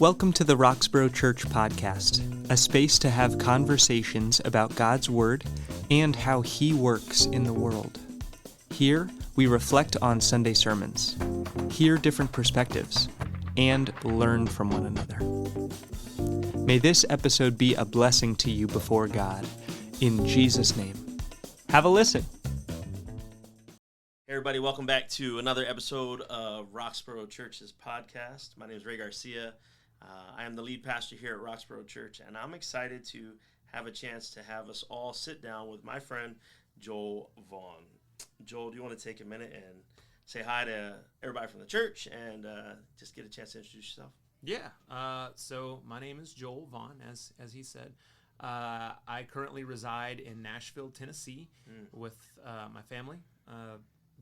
Welcome to the Roxborough Church podcast, a space to have conversations about God's Word and how He works in the world. Here, we reflect on Sunday sermons, hear different perspectives, and learn from one another. May this episode be a blessing to you before God. In Jesus' name. Have a listen. Hey everybody, welcome back to another episode of Roxborough Church's podcast. My name is Ray Garcia. I am the lead pastor here at Roxborough Church, and I'm excited to have a chance to have us all sit down with my friend Joel Vaughn. Joel, do you want to take a minute and say hi to everybody from the church and just get a chance to introduce yourself? Yeah, so my name is Joel Vaughn, as he said. I currently reside in Nashville, Tennessee with my family.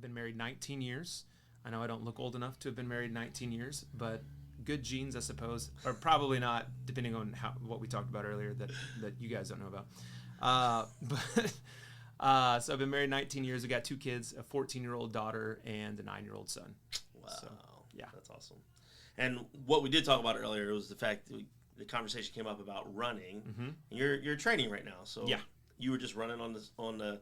Been married 19 years. I know I don't look old enough to have been married 19 years, but good genes, I suppose, or probably not, depending on what we talked about earlier that you guys don't know about. So I've been married 19 years. We got 2 kids, a 14-year-old daughter and a 9-year-old son. Wow. So, yeah. That's awesome. And what we did talk about earlier was the fact that the conversation came up about running. Mm-hmm. And you're training right now. So yeah. You were just running on the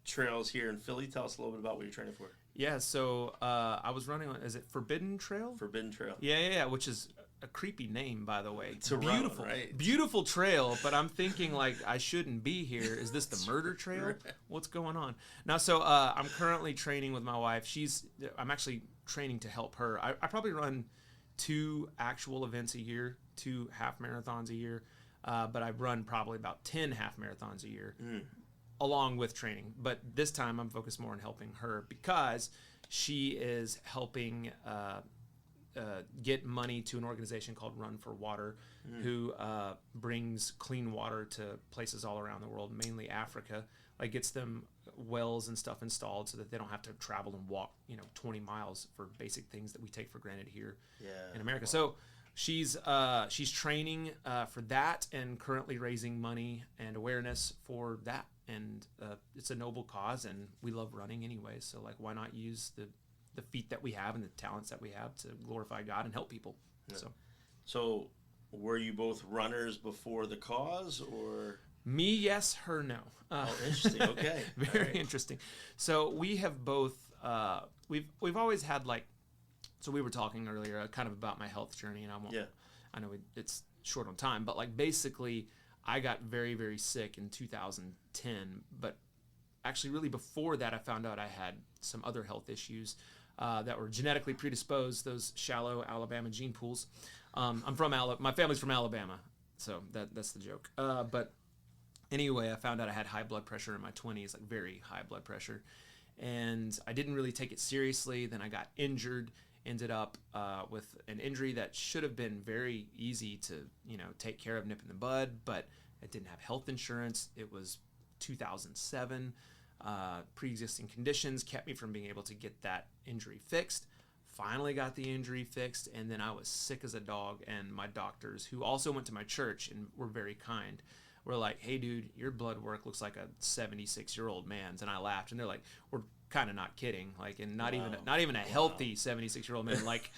trails here in Philly. Tell us a little bit about what you're training for. Yeah, so I was running on, is it Forbidden Trail? Forbidden Trail. Yeah, which is a creepy name, by the way. It's beautiful, right? Beautiful trail, but I'm thinking, like, I shouldn't be here. Is this the murder trail? Right. What's going on? Now, so I'm currently training with my wife. I'm actually training to help her. I probably run 2 actual events a year, 2 half marathons a year, but I run probably about 10 half marathons a year. Along with training. But this time I'm focused more on helping her because she is helping get money to an organization called Run for Water, who brings clean water to places all around the world, mainly Africa, like gets them wells and stuff installed so that they don't have to travel and walk 20 miles for basic things that we take for granted here in America. Wow. So she's training for that and currently raising money and awareness for that. And it's a noble cause, and we love running anyway. So, like, why not use the feet that we have and the talents that we have to glorify God and help people? Yeah. So, were you both runners before the cause, or me? Yes, her, no. Interesting. Okay, very interesting. So we have both. We've always had So we were talking earlier, kind of about my health journey, and I won't. Yeah. I know it's short on time, but basically, I got very, very sick in 2010, but actually really before that, I found out I had some other health issues that were genetically predisposed, those shallow Alabama gene pools. I'm from my family's from Alabama, so that's the joke. But anyway, I found out I had high blood pressure in my 20s, like very high blood pressure, and I didn't really take it seriously. Then I got injured. Ended up with an injury that should have been very easy to, take care of, nip in the bud, but it didn't have health insurance. It was 2007. Pre-existing conditions kept me from being able to get that injury fixed. Finally got the injury fixed, and then I was sick as a dog, and my doctors, who also went to my church and were very kind, were like, "Hey, dude, your blood work looks like a 76-year-old man's." And I laughed, and they're like, "We're kind of not kidding, and not even a healthy 76-year-old man, like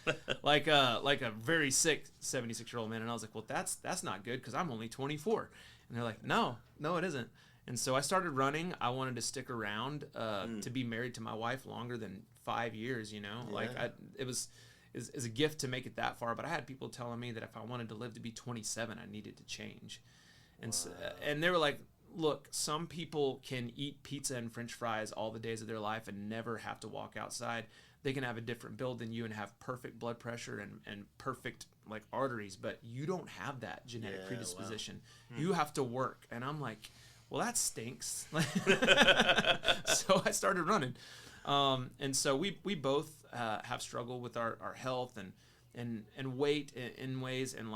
a very sick 76-year-old man." And I was like, "Well, that's not good because I'm only 24." And they're like, "No, it isn't." And so I started running. I wanted to stick around to be married to my wife longer than 5 years. It was a gift to make it that far. But I had people telling me that if I wanted to live to be 27, I needed to change. And so, and they were like, "Look, some people can eat pizza and French fries all the days of their life and never have to walk outside. They can have a different build than you and have perfect blood pressure and perfect arteries, but you don't have that genetic predisposition. Wow. You have to work." And I'm like, "Well, that stinks." So I started running. And so we both have struggled with our health and weight in ways, and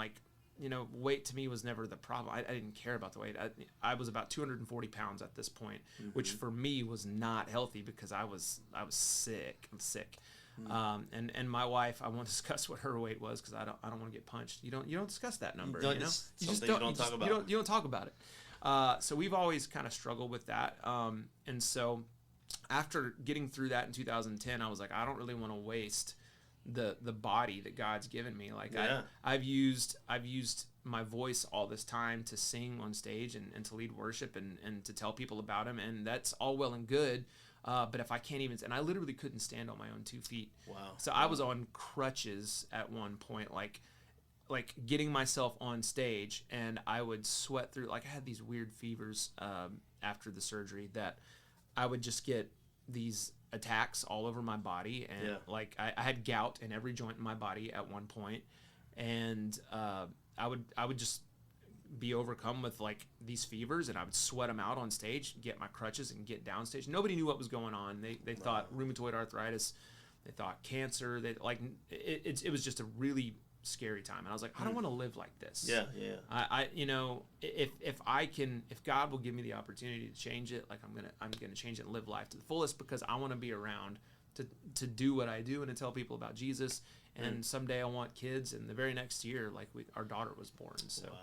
weight to me was never the problem. I didn't care about the weight. I was about 240 pounds at this point, which for me was not healthy because I was sick. I'm sick. And my wife, I won't discuss what her weight was because I don't want to get punched. You don't discuss that number. You just don't talk about it. You don't talk about it. So we've always kind of struggled with that. And so after getting through that in 2010, I was like, I don't really want to waste the body that God's given me. Like Yeah. I've used my voice all this time to sing on stage and to lead worship and to tell people about him, and that's all well and good. But if I can't even, and I literally couldn't stand on my own 2 feet. Wow. So I was on crutches at one point, like getting myself on stage, and I would sweat through. Like I had these weird fevers after the surgery that I would just get these attacks all over my body, and like I had gout in every joint in my body at one point, and I would just be overcome with like these fevers, and I would sweat them out on stage, get my crutches and get downstage. Nobody knew what was going on. They thought rheumatoid arthritis, they thought cancer. They like it was just a really scary time, and I was like, I don't want to live like this. I if God will give me the opportunity to change it, like I'm gonna change it and live life to the fullest, because I want to be around to do what I do and to tell people about Jesus. And someday I want kids, and the very next year, like our daughter was born. So wow.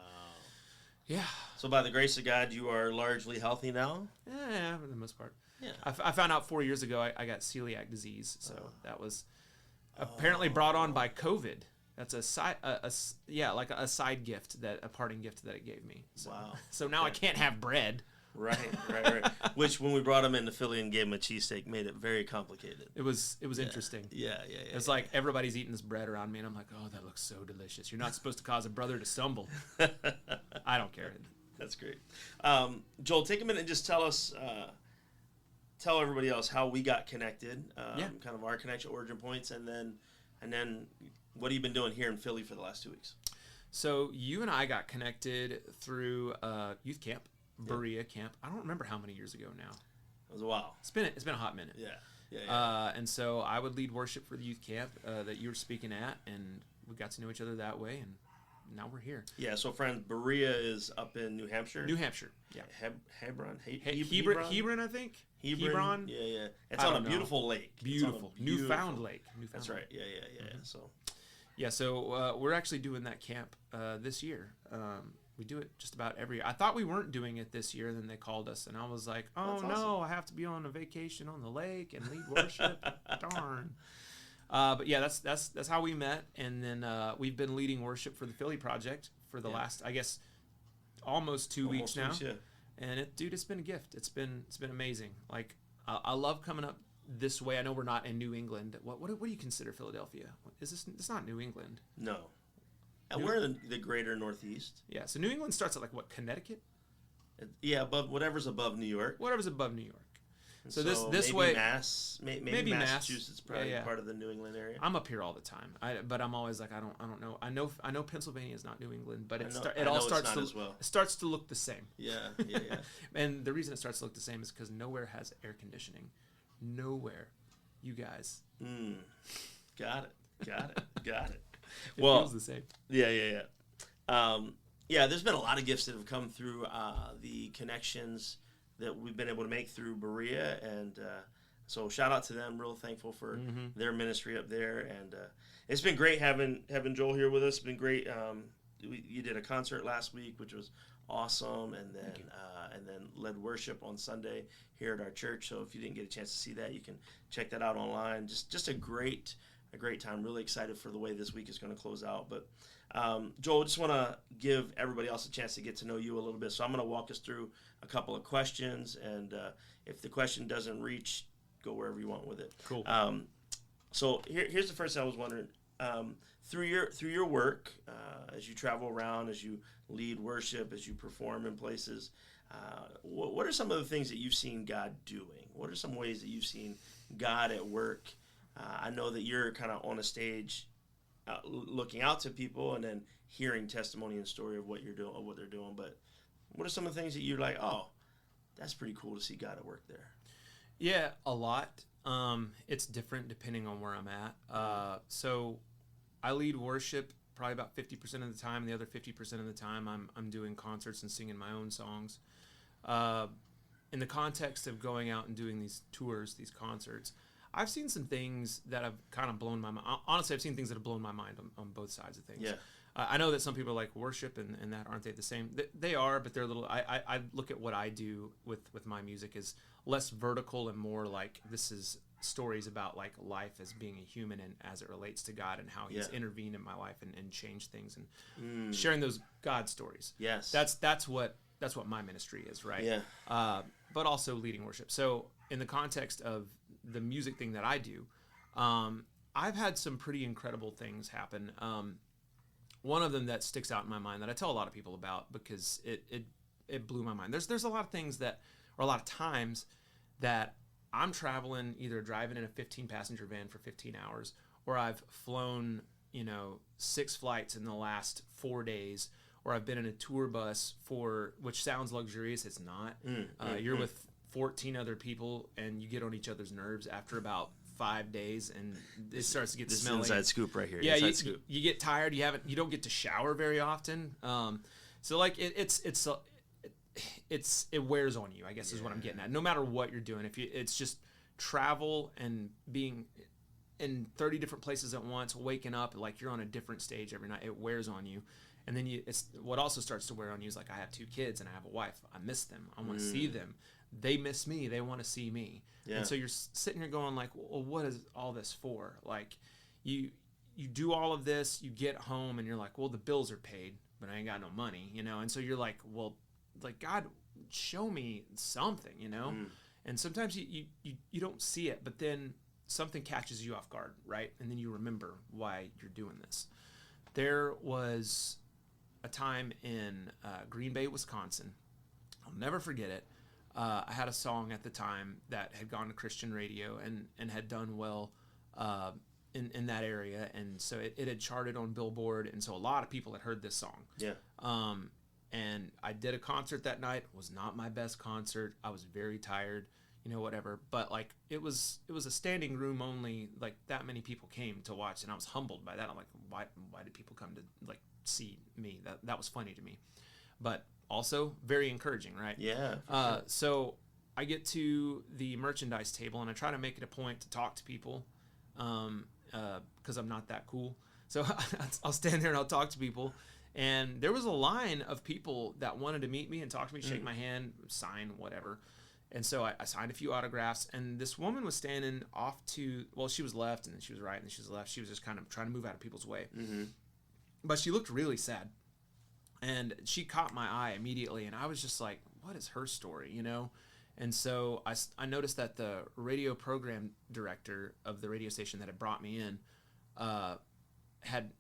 Yeah. So by the grace of God, you are largely healthy now? Yeah, for the most part. Yeah. I found out 4 years ago I got celiac disease, so that was apparently brought on by COVID. That's a side gift, a parting gift that it gave me. So, wow. So now I can't have bread. Right. Which, when we brought him into Philly and gave him a cheesesteak, made it very complicated. It was interesting. Yeah. It's like everybody's eating this bread around me, and I'm like, oh, that looks so delicious. You're not supposed to cause a brother to stumble. I don't care. That's great. Joel, take a minute and just tell us, tell everybody else how we got connected, kind of our connection, origin points, and then what have you been doing here in Philly for the last 2 weeks? So you and I got connected through youth camp. Berea camp. I don't remember how many years ago now. It was a while. It's been a hot minute. Yeah. And so I would lead worship for the youth camp that you were speaking at, and we got to know each other that way, and now we're here. Yeah. So, friends, Berea is up in New Hampshire. Yeah. Hebron. Hebron, I think. Hebron. Yeah. It's on a beautiful lake. Beautiful. Newfound lake. That's right. Yeah. Mm-hmm. So we're actually doing that camp this year. We do it just about every year. I thought we weren't doing it this year, and then they called us, and I was like, oh, that's no, awesome. I have to be on a vacation on the lake and lead worship. Darn. But yeah, that's how we met, and then we've been leading worship for the Philly Project for the last, I guess, almost 2 weeks now. And it's been a gift. It's been amazing. Like I love coming up this way. I know we're not in New England. What do you consider Philadelphia? It's not New England. No. And we're in the greater Northeast. Yeah, so New England starts at Connecticut? Yeah, whatever's above New York. Whatever's above New York. So this maybe way, maybe Massachusetts, probably part of the New England area. I'm up here all the time, but I'm always like, I don't know. I know Pennsylvania is not New England, but it starts to look the same. Yeah. And the reason it starts to look the same is because nowhere has air conditioning. Nowhere, you guys. Got it. It feels the same. Yeah. There's been a lot of gifts that have come through the connections that we've been able to make through Berea, and so shout out to them. Real thankful for their ministry up there, and it's been great having Joel here with us. It's been great. You did a concert last week, which was awesome, and then led worship on Sunday here at our church. So if you didn't get a chance to see that, you can check that out online. Just a great time. Really excited for the way this week is going to close out. But Joel, just want to give everybody else a chance to get to know you a little bit. So I'm going to walk us through a couple of questions, and if the question doesn't reach, go wherever you want with it. Cool. So here's the first thing I was wondering. Through your work, as you travel around, as you lead worship, as you perform in places, what are some of the things that you've seen God doing? What are some ways that you've seen God at work? I know that you're kind of on a stage looking out to people and then hearing testimony and story of what you're doing, of what they're doing. But what are some of the things that you're like, oh, that's pretty cool to see God at work there? Yeah, a lot. It's different depending on where I'm at. So I lead worship probably about 50% of the time. The other 50% of the time I'm doing concerts and singing my own songs. In the context of going out and doing these tours, these concerts, I've seen some things that have kind of blown my mind. Honestly, I've seen things that have blown my mind on both sides of things. Yeah. I know that some people like worship and that aren't they the same? They are, but they're a little. I look at what I do with my music as less vertical and more like this is stories about like life as being a human and as it relates to God and how he's intervened in my life and changed things, and sharing those God stories. Yes. That's what my ministry is, right? Yeah. But also leading worship. So in the context of the music thing that I do, I've had some pretty incredible things happen. One of them that sticks out in my mind that I tell a lot of people about because it blew my mind. There's a lot of things or a lot of times that I'm traveling, either driving in a 15-passenger van for 15 hours, or I've flown, 6 flights in the last 4 days, or I've been in a tour bus which sounds luxurious, it's not. You're with 14 other people, and you get on each other's nerves after about 5 days, and it starts to get smelly. This inside scoop right here. Yeah, you get tired. You don't get to shower very often. So like it wears on you, I guess is what I'm getting at. No matter what you're doing, it's just travel and being in 30 different places at once, waking up like you're on a different stage every night. It wears on you. And then it's what also starts to wear on you is like, I have 2 kids and I have a wife. I miss them. I want to see them. They miss me. They want to see me. Yeah. And so you're sitting here going like, well, what is all this for? Like you do all of this, you get home and you're like, well, the bills are paid, but I ain't got no money, And so you're like, well, like, God, show me something, And sometimes you don't see it, but then something catches you off guard, right? And then you remember why you're doing this. There was a time in Green Bay, Wisconsin. I'll never forget it. I had a song at the time that had gone to Christian radio and had done well in that area. And so it had charted on Billboard. And so a lot of people had heard this song. Yeah. And I did a concert that night. It was not my best concert. I was very tired, whatever. But like it was a standing room only. Like that many people came to watch, and I was humbled by that. I'm like, why did people come to like see me? That was funny to me, but also very encouraging, right? Yeah. Sure. So I get to the merchandise table, and I try to make it a point to talk to people, because I'm not that cool. So I'll stand there and I'll talk to people. And there was a line of people that wanted to meet me and talk to me, shake my hand, sign, whatever. And so I signed a few autographs, and this woman was standing off she was left, and then she was right, and then she was left. She was just kind of trying to move out of people's way. Mm-hmm. But she looked really sad. And she caught my eye immediately, and I was just like, what is her story, And so I noticed that the radio program director of the radio station that had brought me in had,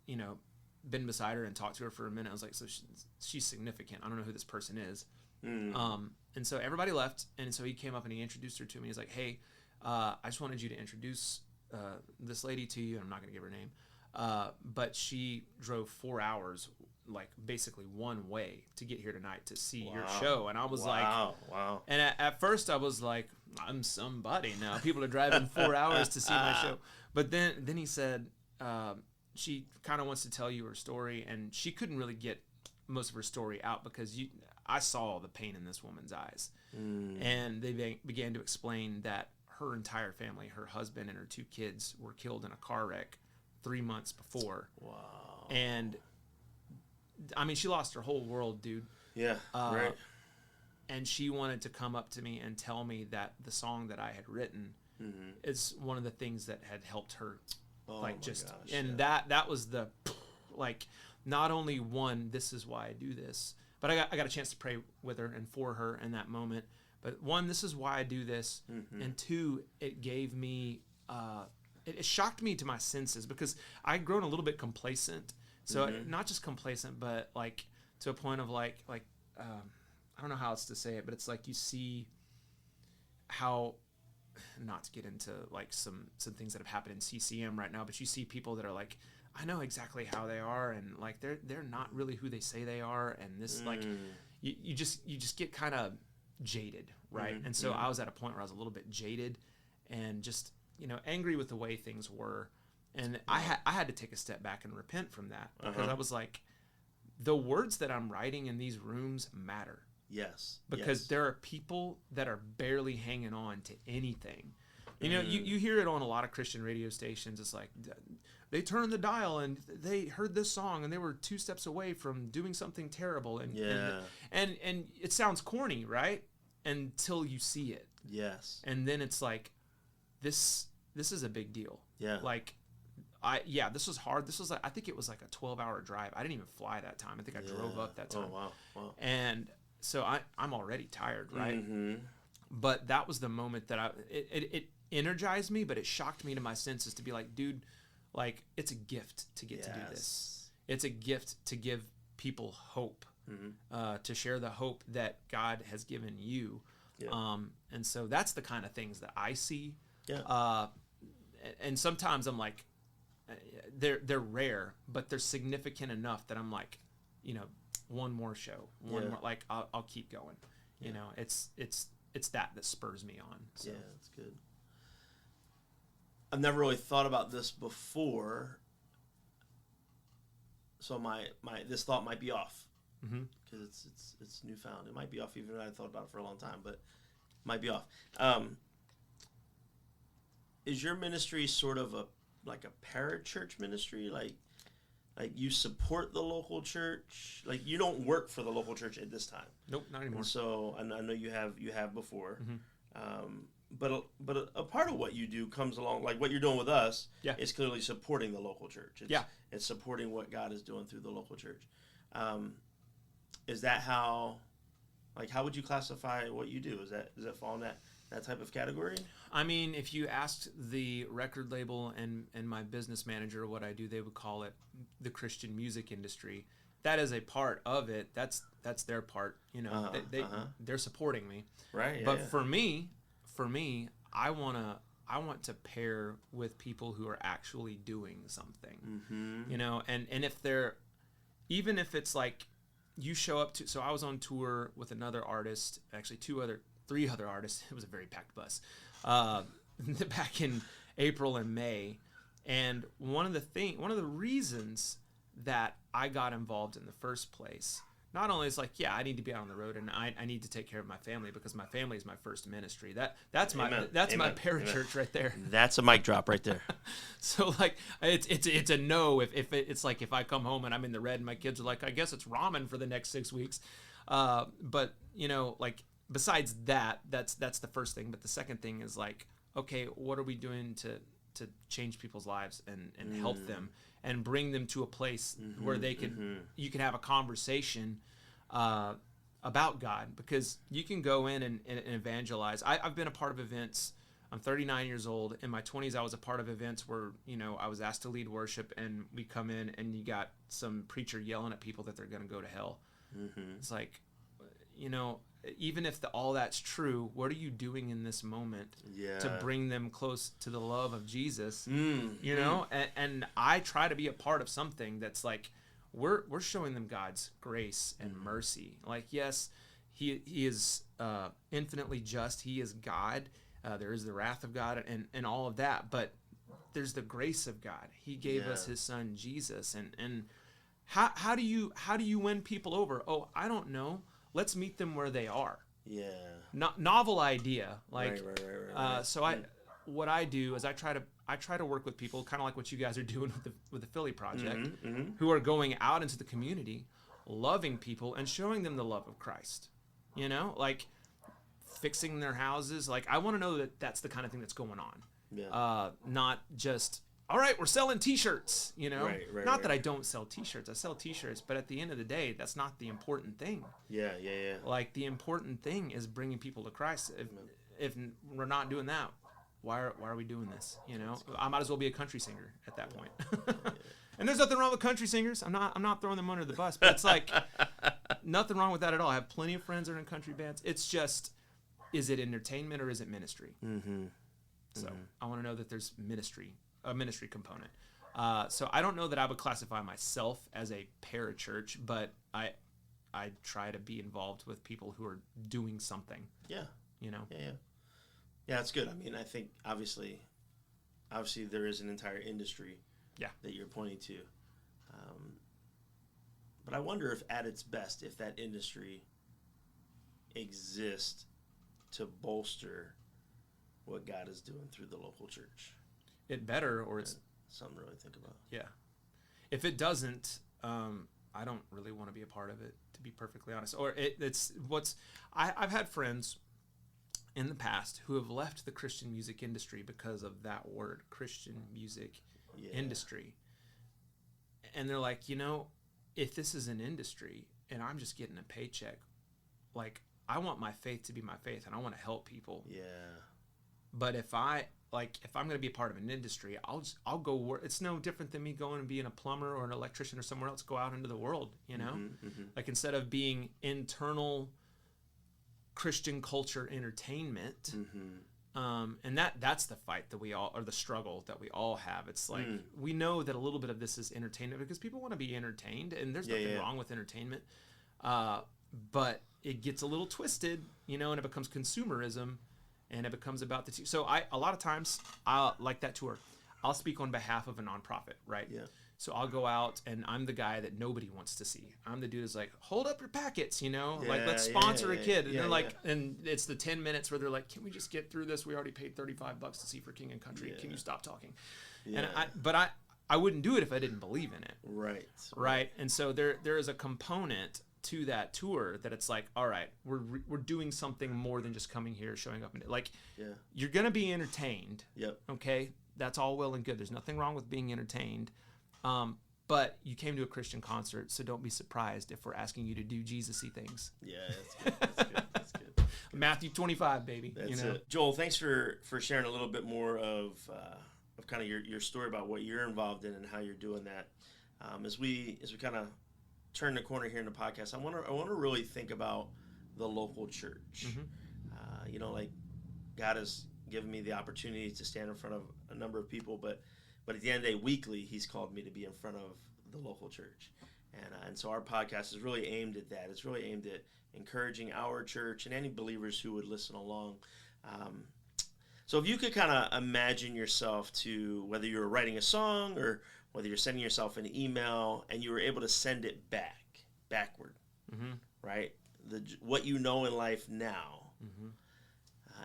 been beside her and talked to her for a minute. I was like, so she's significant. I don't know who this person is. And so everybody left, and so he came up and he introduced her to me. He's like, hey, I just wanted you to introduce this lady to you, and I'm not going to give her name, but she drove 4 hours, like basically one way to get here tonight to see your show. And I was wow. And at first I was like, I'm somebody now. People are driving 4 hours to see my show. But then he said, she kind of wants to tell you her story, and she couldn't really get most of her story out because I saw the pain in this woman's eyes. And they began to explain that her entire family, her husband and her 2 kids, were killed in a car wreck 3 months before. Wow. And I mean, she lost her whole world, dude. Yeah, right. And she wanted to come up to me and tell me that the song that I had written is one of the things that had helped her. That was the, like, not only one, this is why I do this, but I got a chance to pray with her and for her in that moment. But 1, this is why I do this, and 2, it gave me, it shocked me to my senses because I'd grown a little bit complacent. So not just complacent, but like to a point of like I don't know how else to say it, but it's like you see how, not to get into like some things that have happened in CCM right now, but you see people that are like, I know exactly how they are, and like they're not really who they say they are, and this like you just get kind of jaded, right? And so I was at a point where I was a little bit jaded and just angry with the way things were. And I had to take a step back and repent from that because I was like, the words that I'm writing in these rooms matter. Yes. Because there are people that are barely hanging on to anything. You hear it on a lot of Christian radio stations. It's like they turned the dial and they heard this song and they were 2 steps away from doing something terrible. And it sounds corny, right? Until you see it. Yes. And then it's like, this this is a big deal. Yeah. Like, this was hard. This was like, I think it was like a 12-hour drive. I didn't even fly that time. I think I drove up that time. Oh, wow. And so I'm already tired, right? Mm-hmm. But that was the moment that it energized me, but it shocked me to my senses to be like, dude, like, it's a gift to get to do this. It's a gift to give people hope, to share the hope that God has given you. Yeah. And so that's the kind of things that I see. Yeah. And sometimes I'm like, they're rare, but they're significant enough that I'm like, one more show, one more, like I'll keep going. You know, it's that spurs me on. So. Yeah, that's good. I've never really thought about this before, so my this thought might be off because it's newfound. It might be off even though I thought about it for a long time, but it might be off. Is your ministry sort of like a parachurch ministry, like you support the local church, like you don't work for the local church at this time? Nope, not anymore. And so I know you have before. But a part of what you do comes along, like what you're doing with us, is clearly supporting the local church. It's supporting what God is doing through the local church. Is that how would you classify what you do? Does that fall in that type of category? I mean, if you asked the record label and my business manager what I do, they would call it the Christian music industry. That is a part of it. That's their part. They're supporting me. Right. Yeah, but for me, I want to pair with people who are actually doing something. And if they're, even if it's like you show up to, so I was on tour with another artist, actually three other artists. It was a very packed bus, back in April and May. And one of the reasons that I got involved in the first place, not only is like, I need to be out on the road and I need to take care of my family because my family is my first ministry. That's my parachurch right there. That's a mic drop right there. So like it's a no if it's like if I come home and I'm in the red and my kids are like, I guess it's ramen for the next 6 weeks. But like besides that's the first thing. But the second thing is like, okay, what are we doing to change people's lives and help them and bring them to a place where you can have a conversation about God, because you can go in and evangelize. I've been a part of events. I'm 39 years old. In my 20s, I was a part of events where, I was asked to lead worship, and we come in and you got some preacher yelling at people that they're going to go to hell. It's like, even if all that's true, what are you doing in this moment to bring them close to the love of Jesus? And I try to be a part of something that's like, we're showing them God's grace and mercy. Like, yes, he is infinitely just. He is God. There is the wrath of God and all of that, but there's the grace of God. He gave us his son, Jesus. And how do you win people over? Oh, I don't know. Let's meet them where they are. Yeah. Novel idea. Like, right. So what I do is I try to work with people, kind of like what you guys are doing with the Philly Project, who are going out into the community, loving people and showing them the love of Christ. Like fixing their houses. Like, I want to know that that's the kind of thing that's going on. Yeah. Not just, all right, we're selling T-shirts, Not that I don't sell T-shirts. I sell T-shirts, but at the end of the day, that's not the important thing. Yeah. Like, the important thing is bringing people to Christ. If we're not doing that, why are we doing this? I might as well be a country singer at that point. And there's nothing wrong with country singers. I'm not throwing them under the bus, but it's like nothing wrong with that at all. I have plenty of friends that are in country bands. It's just, is it entertainment or is it ministry? So I want to know that there's a ministry component. So I don't know that I would classify myself as a parachurch, but I try to be involved with people who are doing something. Yeah. Yeah, it's good. I mean, I think obviously there is an entire industry that you're pointing to. But I wonder if at its best, if that industry exists to bolster what God is doing through the local church. It better, or it's something to really think about. Yeah. If it doesn't, I don't really want to be a part of it, to be perfectly honest. Or I've had friends in the past who have left the Christian music industry because of that word, Christian music industry. And they're like, if this is an industry and I'm just getting a paycheck, like, I want my faith to be my faith and I want to help people. Yeah. But if I'm going to be a part of an industry, I'll go work. It's no different than me going and being a plumber or an electrician or somewhere else, go out into the world, Like, instead of being internal Christian culture entertainment, and that's the fight that we all, or the struggle that we all have. It's like, we know that a little bit of this is entertainment because people want to be entertained, and there's nothing wrong with entertainment. But it gets a little twisted, and it becomes consumerism, and it becomes about the so a lot of times, like that tour, I'll speak on behalf of a nonprofit, right? Yeah. So I'll go out and I'm the guy that nobody wants to see. I'm the dude that's like, hold up your packets, like, let's sponsor a kid. And they're like, and it's the 10 minutes where they're like, can we just get through this? We already paid $35 to see for King and Country. Can you stop talking? Yeah. And I wouldn't do it if I didn't believe in it. Right. And so there is a component to that tour that it's like, all right, we're doing something more than just coming here, showing up, and like, you're going to be entertained. Yep. Okay. That's all well and good. There's nothing wrong with being entertained. But you came to a Christian concert, so don't be surprised if we're asking you to do Jesus-y things. Yeah, that's good. Matthew 25, baby. That's it. Joel, thanks for sharing a little bit more of kind of your story about what you're involved in and how you're doing that. As we kind of turn the corner here in the podcast, I want to really think about the local church. Like, God has given me the opportunity to stand in front of a number of people, but at the end of the day, weekly, he's called me to be in front of the local church. And so our podcast is really aimed at that. It's really aimed at encouraging our church and any believers who would listen along. So if you could kind of imagine yourself to, whether you're writing a song or whether you're sending yourself an email and you were able to send it backward, right? What you know in life now,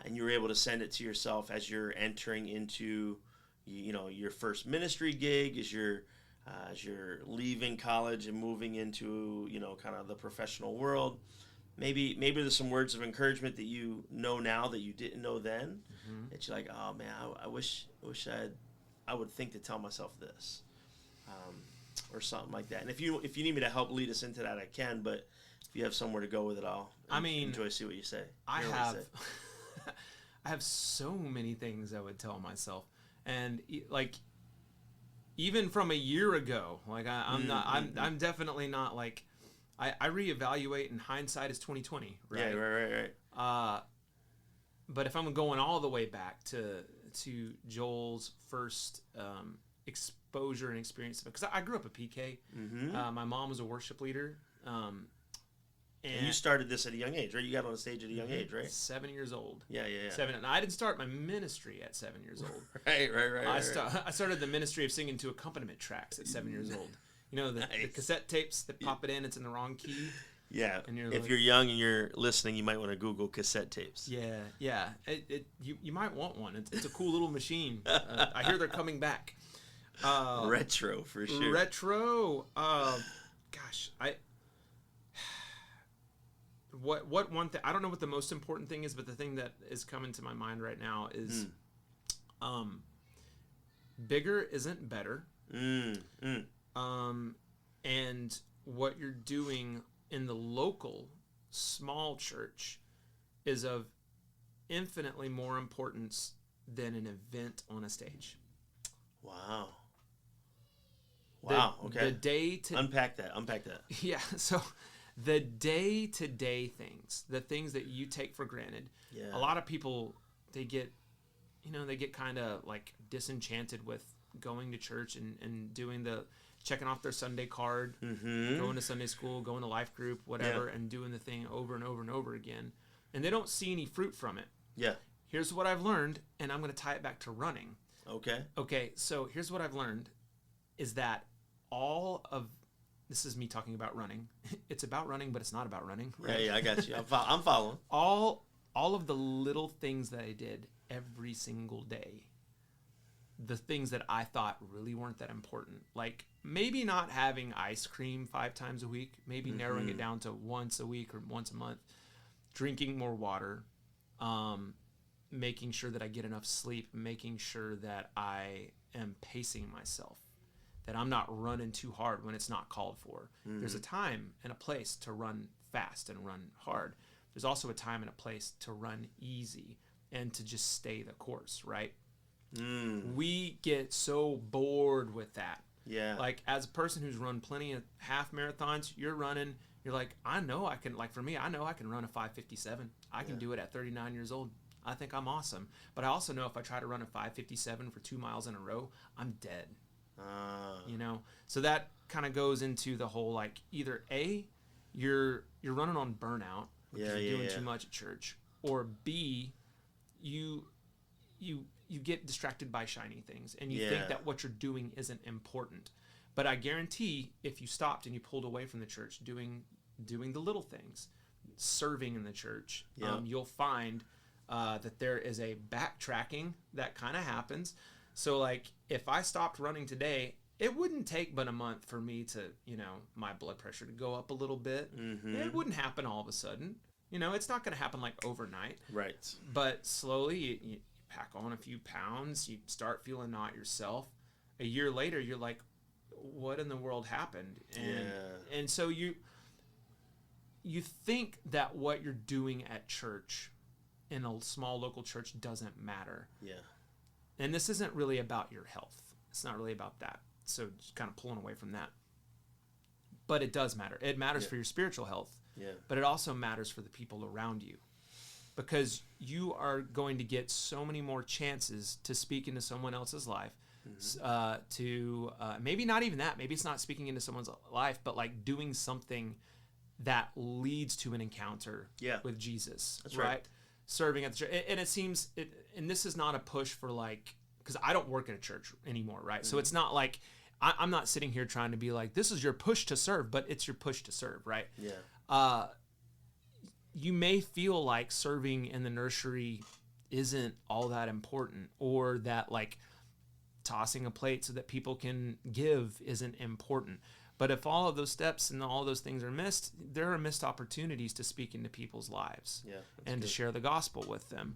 and you were able to send it to yourself as you're entering into your first ministry gig, as you're leaving college and moving into kind of the professional world. Maybe there's some words of encouragement that you know now that you didn't know then. That you're like, oh man, I wish I would think to tell myself this, or something like that. And if you need me to help lead us into that, I can. But if you have somewhere to go with it, enjoy to see what you say. I have so many things I would tell myself. And like, even from a year ago, like I'm definitely not like, I reevaluate, and hindsight is 20/20, right? Yeah, right. But if I'm going all the way back to Joel's first exposure and experience, because I grew up a PK. My mom was a worship leader. And you started this at a young age, right? You got on the stage at a young age, right? 7 years old. Yeah. 7, and I didn't start my ministry at 7 years old. Right. I started the ministry of singing to accompaniment tracks at 7 years old. The cassette tapes that pop it in, it's in the wrong key. Yeah. And if you're young and you're listening, you might want to Google cassette tapes. Yeah. You might want one. It's a cool little machine. I hear they're coming back. Retro for sure. Retro. Gosh, What one thing, I don't know what the most important thing is, but the thing that is coming to my mind right now is bigger isn't better. And what you're doing in the local small church is of infinitely more importance than an event on a stage. Wow. Okay. The day to unpack that. Yeah. So the day-to-day things, the things that you take for granted. Yeah. A lot of people, they get kind of like disenchanted with going to church and doing checking off their Sunday card, going to Sunday school, going to life group, whatever, and doing the thing over and over and over again. And they don't see any fruit from it. Yeah. Here's what I've learned, and I'm going to tie it back to running. Okay, so here's what I've learned, is that this is me talking about running. It's about running, but it's not about running. Right? Yeah, I got you. I'm following. All of the little things that I did every single day, the things that I thought really weren't that important, like maybe not having ice cream 5 times a week, maybe narrowing it down to once a week or once a month, drinking more water, making sure that I get enough sleep, making sure that I am pacing myself, that I'm not running too hard when it's not called for. Mm-hmm. There's a time and a place to run fast and run hard. There's also a time and a place to run easy and to just stay the course, right? We get so bored with that. Yeah. Like, as a person who's run plenty of half marathons, you're like, I know I can, like for me, I know I can run a 5:57. I can do it at 39 years old. I think I'm awesome. But I also know if I try to run a 5:57 for 2 miles in a row, I'm dead. You know? So that kind of goes into the whole, like, either A, you're running on burnout because you're doing too much at church, or B, you get distracted by shiny things and you think that what you're doing isn't important. But I guarantee if you stopped and you pulled away from the church, doing the little things, serving in the church, you'll find that there is a backtracking that kind of happens. So, like, if I stopped running today, it wouldn't take but a month for me to, my blood pressure to go up a little bit. Mm-hmm. It wouldn't happen all of a sudden. It's not going to happen like overnight. Right. But slowly you pack on a few pounds, you start feeling not yourself. A year later, you're like, what in the world happened? And so you think that what you're doing at church in a small local church doesn't matter. Yeah. And this isn't really about your health. It's not really about that. So just kind of pulling away from that. But it does matter. It matters for your spiritual health. Yeah. But it also matters for the people around you. Because you are going to get so many more chances to speak into someone else's life. Mm-hmm. Maybe not even that. Maybe it's not speaking into someone's life, but like doing something that leads to an encounter with Jesus. That's right. Serving at the church. And it seems, and this is not a push for like, because I don't work at a church anymore, right? Mm-hmm. So it's not like, I'm not sitting here trying to be like, this is your push to serve, but it's your push to serve, right? Yeah. You may feel like serving in the nursery isn't all that important, or that like tossing a plate so that people can give isn't important. But if all of those steps and all of those things are missed, there are missed opportunities to speak into people's lives and to share the gospel with them.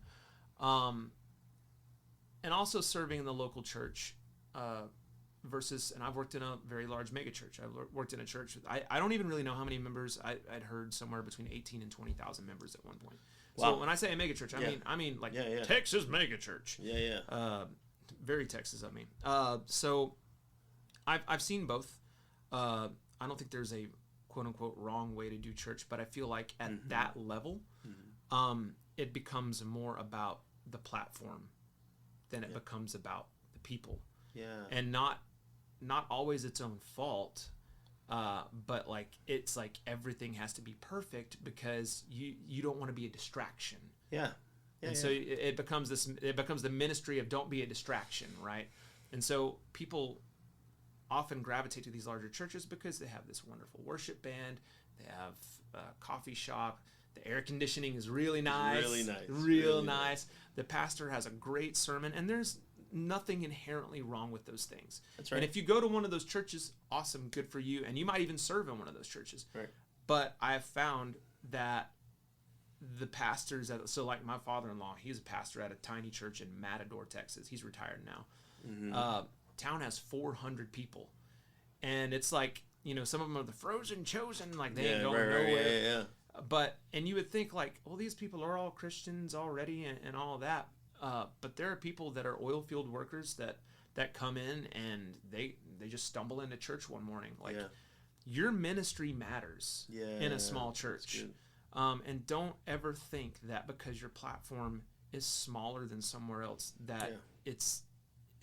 And also serving in the local church versus, and I've worked in a very large mega church. I've worked in a church with, I don't even really know how many members. I'd heard somewhere between 18 and 20,000 members at one point. Wow. So when I say a mega church, I mean like Texas mega church. Very Texas, I mean. So I've seen both. I don't think there's a quote unquote wrong way to do church, but I feel like at that level, it becomes more about the platform than it becomes about the people. Yeah. And not always its own fault, but like it's like everything has to be perfect because you don't want to be a distraction. Yeah. So it becomes the ministry of don't be a distraction, right? And so people often gravitate to these larger churches because they have this wonderful worship band, they have a coffee shop, the air conditioning is really nice. Real nice. The pastor has a great sermon, and there's nothing inherently wrong with those things. That's right. And if you go to one of those churches, awesome, good for you, and you might even serve in one of those churches. Right. But I have found that the pastors, so like my father-in-law, he's a pastor at a tiny church in Matador, Texas. He's retired now. Mm-hmm. Town has 400 people, and it's like, some of them are the frozen chosen, like they ain't going nowhere. But and you would think like, well, these people are all Christians already and all of that. But there are people that are oil field workers that come in and they just stumble into church one morning. Like your ministry matters in a small church. And don't ever think that because your platform is smaller than somewhere else that it's,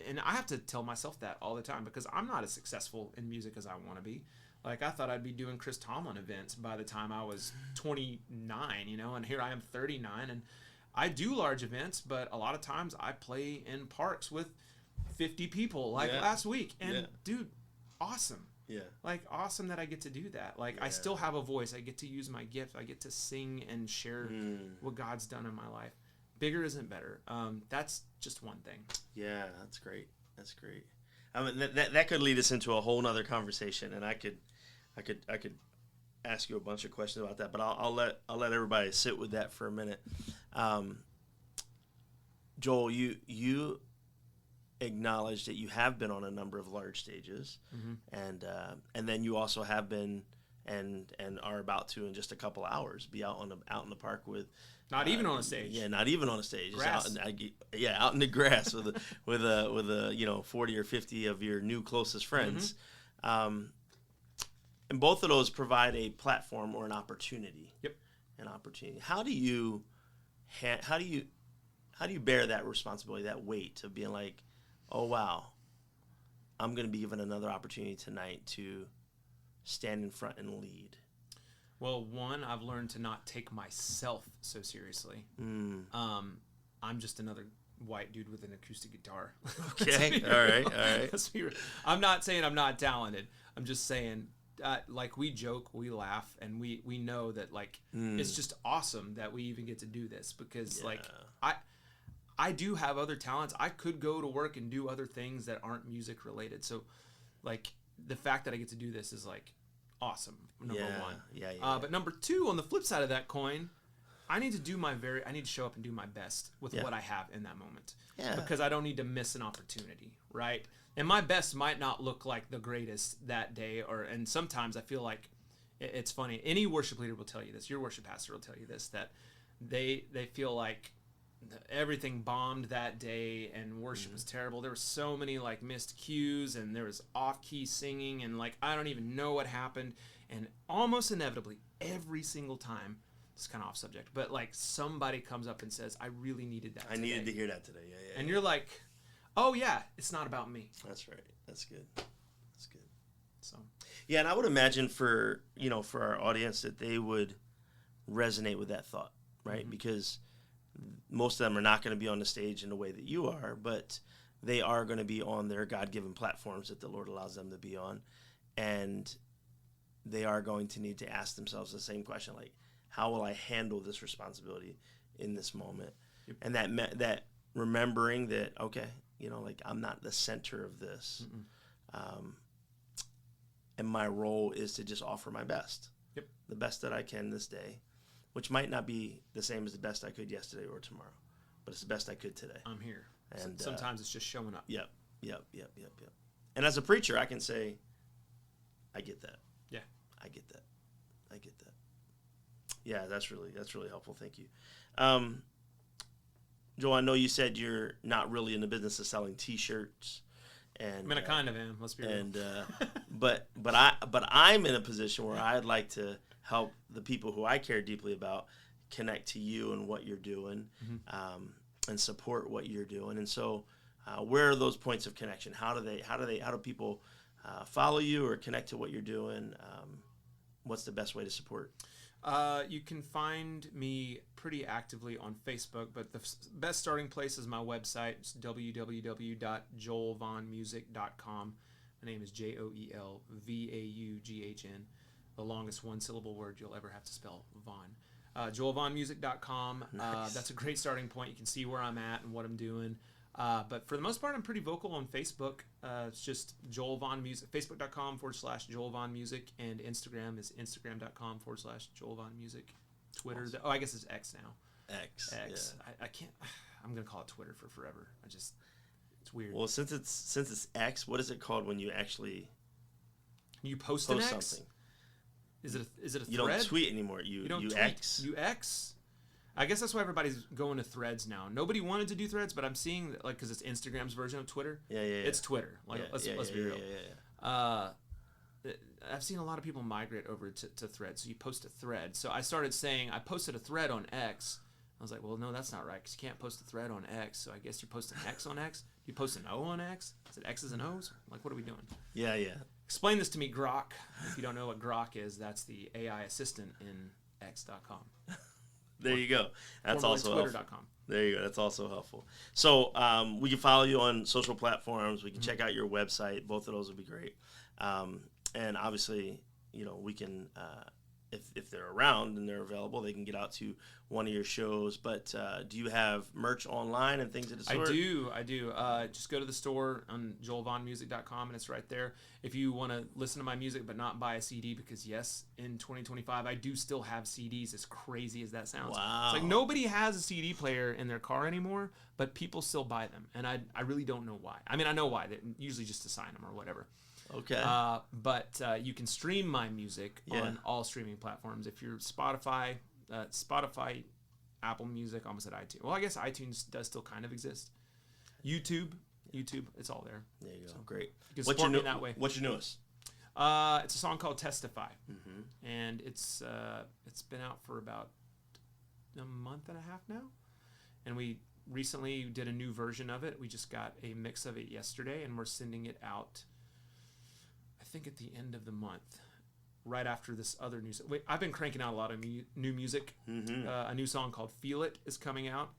and I have to tell myself that all the time because I'm not as successful in music as I want to be. Like I thought I'd be doing Chris Tomlin events by the time I was 29, and here I am 39, and I do large events, but a lot of times I play in parks with 50 people like last week. And dude, awesome. Yeah. Like awesome that I get to do that. Like I still have a voice. I get to use my gift. I get to sing and share what God's done in my life. Bigger isn't better. That's just one thing. Yeah, that's great. That's great. I mean, that could lead us into a whole nother conversation, and I could ask you a bunch of questions about that, but I'll let everybody sit with that for a minute. Joel, you acknowledge that you have been on a number of large stages, and then you also have been and are about to in just a couple hours be out in the park with. Not even on a stage. Yeah, not even on a stage. Grass. Out in the grass with a 40 or 50 of your new closest friends. And both of those provide a platform or an opportunity. Yep. An opportunity. How do you bear that responsibility, that weight of being like, oh wow, I'm going to be given another opportunity tonight to stand in front and lead? Well, one, I've learned to not take myself so seriously. I'm just another white dude with an acoustic guitar. Okay, all right. I'm not saying I'm not talented. I'm just saying, like, we joke, we laugh, and we know that, like, it's just awesome that we even get to do this because, like, I do have other talents. I could go to work and do other things that aren't music related. So, like, the fact that I get to do this is, like, awesome. Number one. Yeah. But number two, on the flip side of that coin, I need to show up and do my best with what I have in that moment. Yeah. Because I don't need to miss an opportunity, right? And my best might not look like the greatest that day, and sometimes I feel like it's funny. Any worship leader will tell you this. Your worship pastor will tell you this, that they feel like everything bombed that day and worship was terrible. There were so many like missed cues and there was off-key singing and like I don't even know what happened. And almost inevitably, every single time, it's kind of off subject, but like somebody comes up and says, I really needed that today. I needed to hear that today. Yeah. And you're like, oh yeah, it's not about me. That's right. That's good. So yeah, and I would imagine for our audience that they would resonate with that thought, right? Because most of them are not going to be on the stage in the way that you are, but they are going to be on their God-given platforms that the Lord allows them to be on. And they are going to need to ask themselves the same question, like, how will I handle this responsibility in this moment? Yep. And that remembering that, okay, like I'm not the center of this. And my role is to just offer my best. Yep. The best that I can this day, which might not be the same as the best I could yesterday or tomorrow, but it's the best I could today. I'm here. And sometimes it's just showing up. Yep. And as a preacher, I can say, I get that. Yeah. I get that. Yeah, that's really helpful. Thank you. Joel, I know you said you're not really in the business of selling T-shirts. And, I mean, I kind of am. Let's be real. And but I'm in a position where I'd like to help the people who I care deeply about connect to you and what you're doing, and support what you're doing. And so, where are those points of connection? How do people follow you or connect to what you're doing? What's the best way to support? You can find me pretty actively on Facebook, but the best starting place is my website. It's www.joelvaughnmusic.com. My name is JoelVaughn, the longest one-syllable word you'll ever have to spell, Vaughn. JoelVaughnmusic.com. Nice. That's a great starting point. You can see where I'm at and what I'm doing. But for the most part, I'm pretty vocal on Facebook. It's just Joel Vaughn Music, Facebook.com/Joel Vaughn Music, and Instagram is Instagram.com/Joel Vaughn Music. Twitter, awesome. I guess it's X now. X. Yeah. I can't. I'm gonna call it Twitter for forever. It's weird. Well, since it's X, what is it called when you actually post an X? Something? Is it a thread? You don't tweet anymore. You don't tweet. X. You X. I guess that's why everybody's going to Threads now. Nobody wanted to do Threads, but I'm seeing that, like, because it's Instagram's version of Twitter. Yeah. It's Twitter. Like, let's be real. Yeah. I've seen a lot of people migrate over to Threads. So you post a thread. So I started saying I posted a thread on X. I was like, well, no, that's not right, because you can't post a thread on X. So I guess you post an X on X. You post an O on X. Is it X's and O's? Like, what are we doing? Yeah. Explain this to me, Grok. If you don't know what Grok is, that's the AI assistant in X.com. There you go. That's also Twitter.com. helpful. There you go. That's also helpful. So we can follow you on social platforms. We can check out your website. Both of those would be great. And obviously, we can if they're around and they're available, they can get out to one of your shows. But do you have merch online and things of the sort? I do. Just go to the store on joelvaughnmusic.com, and it's right there. If you want to listen to my music but not buy a CD, because yes, in 2025, I do still have CDs, as crazy as that sounds. Wow. It's like nobody has a CD player in their car anymore, but people still buy them. And I really don't know why. I mean, I know why. They're usually just to sign them or whatever. Okay. But you can stream my music on all streaming platforms. If you're Spotify, Apple Music, almost at iTunes. Well, I guess iTunes does still kind of exist. YouTube, it's all there. There you go. So Great. You can support me that way. What's your newest? It's a song called Testify, and it's been out for about a month and a half now, and we recently did a new version of it. We just got a mix of it yesterday, and we're sending it out, I think, at the end of the month, right after this other news. Wait, I've been cranking out a lot of new music. A new song called Feel It is coming out.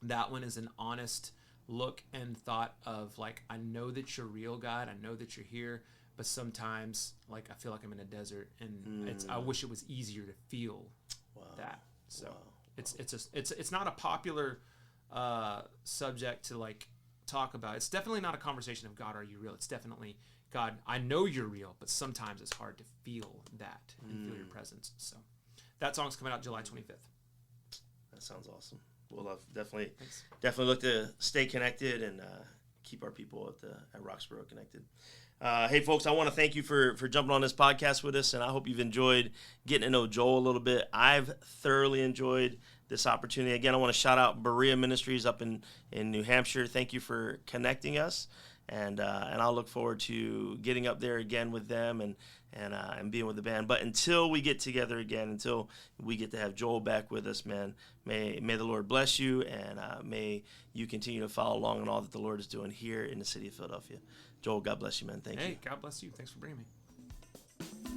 That one is an honest look and thought of, like, I know that you're real, God. I know that you're here, but sometimes, like, I feel like I'm in a desert, and I wish it was easier to feel that. So it's not a popular subject to, like, talk about. It's definitely not a conversation of God, are you real? It's definitely, God, I know you're real, but sometimes it's hard to feel that and feel your presence. So that song's coming out July 25th. That sounds awesome. We'll definitely look to stay connected and keep our people at Roxborough connected. Hey, folks, I want to thank you for jumping on this podcast with us, and I hope you've enjoyed getting to know Joel a little bit. I've thoroughly enjoyed this opportunity. Again, I want to shout out Berea Ministries up in New Hampshire. Thank you for connecting us, and I'll look forward to getting up there again with them and being with the band. But until we get together again, until we get to have Joel back with us, man, may the Lord bless you, and may you continue to follow along in all that the Lord is doing here in the city of Philadelphia. Joel, God bless you, man. Thank you. Hey, God bless you. Thanks for bringing me.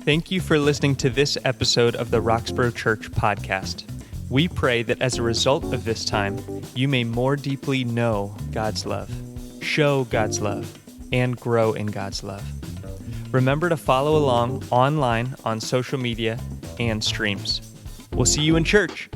Thank you for listening to this episode of the Roxborough Church podcast. We pray that as a result of this time, you may more deeply know God's love, show God's love, and grow in God's love. Remember to follow along online on social media and streams. We'll see you in church.